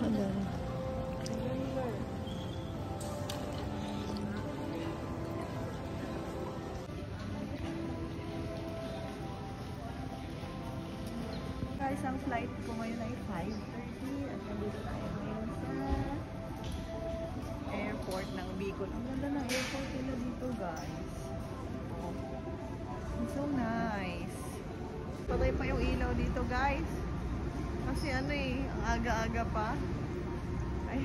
Guys, ang flight ko ngayon ay 5:30 at nandito tayo ngayon sa airport ng Bicol. Ang ganda ng airport nila dito, guys. It's so nice. Patay pa yung ilaw dito, guys. Kasi ano eh, ang aga-aga pa. Ay,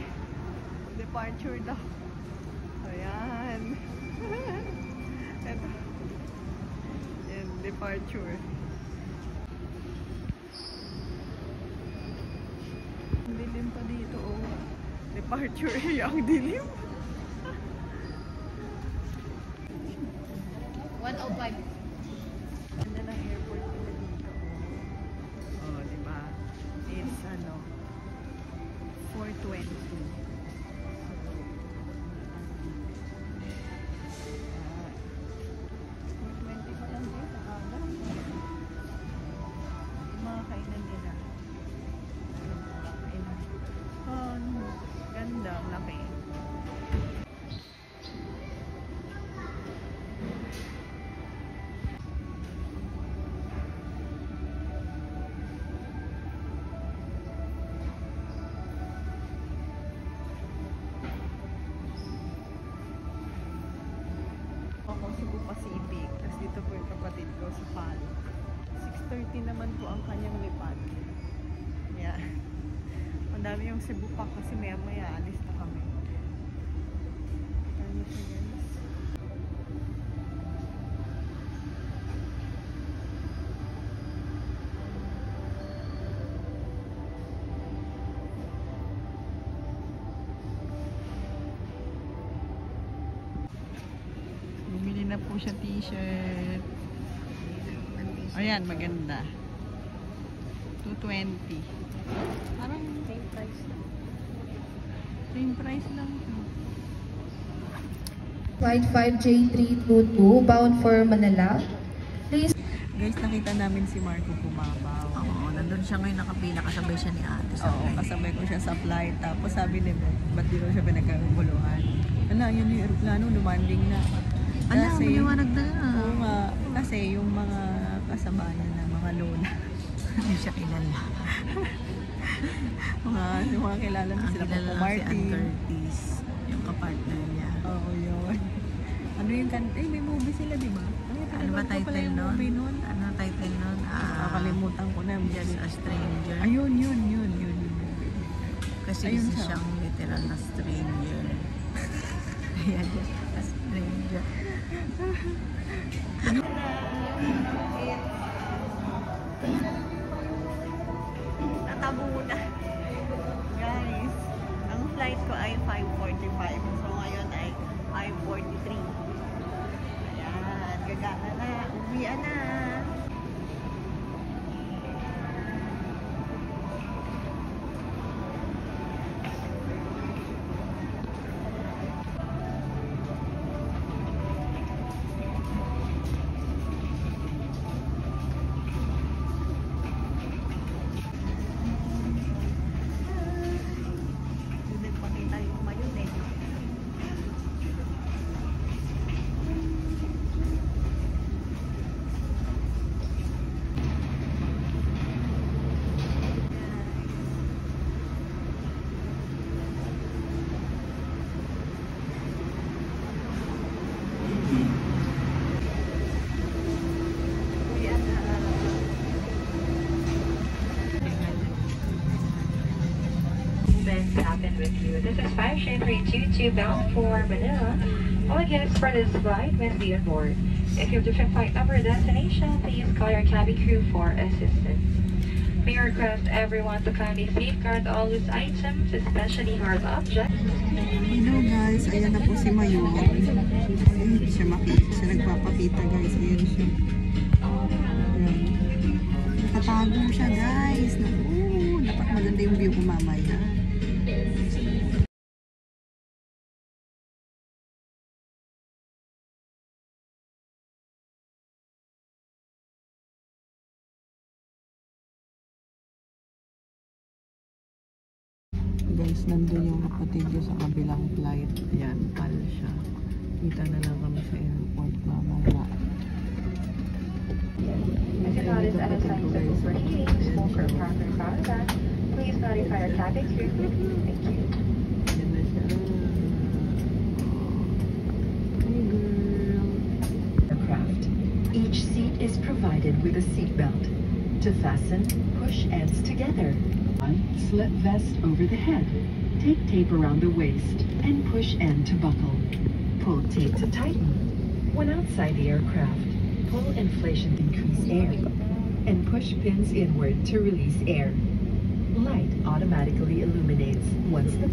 departure daw. Ayan. Ito. Ayan, departure. Ang dilim pa dito, oh. Departure, ang dilim. 105. Ganda ng airport nila dito, oh. Oh, diba? It's, 4:20. Ganda, laki. Ako Cebu Pacific. Tapos dito po yung kapatid ko sa PAL. 6:30 naman po ang kanyang lipad. Yeah. Ang dami yung Cebu pa kasi maya alis na kami. Ano siya, guys? Bumili na po siya t-shirt. Ayan, maganda. 220. Parang same price lang. Same price lang. Flight 5J322 bound for Manila. Please. Guys, nakita namin si Marco bumabaw. Oo, nandun siya ngayon nakapila, kasabay siya ni ate sa Oo, kasabay ko siya sa flight. Tapos sabi ni Beth, ba't di daw siya pinagkaguluhan? Ala, yun yung aeroplano, lumanding na. Ala, maliwanag na. Oo nga, kasi yung mga kasabayan na mga lola. Hindi siya kilala. yung mga kilala na sila Kilala po lang si Martin. Ann Curtis, yung kapartner niya. Oo, yun. Ano yung may movie sila, di ba? Ano ba title nun? Ano title nun? Nakakalimutan ko na. Just a Stranger. Ayun. Kasi ayun isa siya. siyang literal na stranger. Kaya just a stranger. Natabo na. Guys, ang flight ko ay 5:45. So ngayon ay 5:43. Ayan, gagana na. Uwian na. Happen with you. This is 5J322 bound for Manila. All guests for this flight must be on board. If you have different flight number or destination, please call your cabin crew for assistance. May I request everyone to kindly safeguard all loose items, especially hard objects. Hello guys, ayan na po si Mayo. Ayun siya makita. Siya nagpapakita guys. Ayan siya. Ayan. Nakatago siya guys. Dapat maganda yung view ko mamaya. guys, nandun yung kapatid ko sa kabilang flight. Yan, pal siya. Kita na lang kami sa airport mamaya. If you notice any signs of overheating, smoke or primary power back, please notify our cabin crew. Thank you. Yan na siya. Hey girl. Aircraft. Each seat is provided with a seat belt. To fasten, push ends together. Slip vest over the head. Take tape around the waist and push end to buckle. Pull tape to tighten. When outside the aircraft, pull inflation to increase air and push pins inward to release air. Light automatically illuminates once the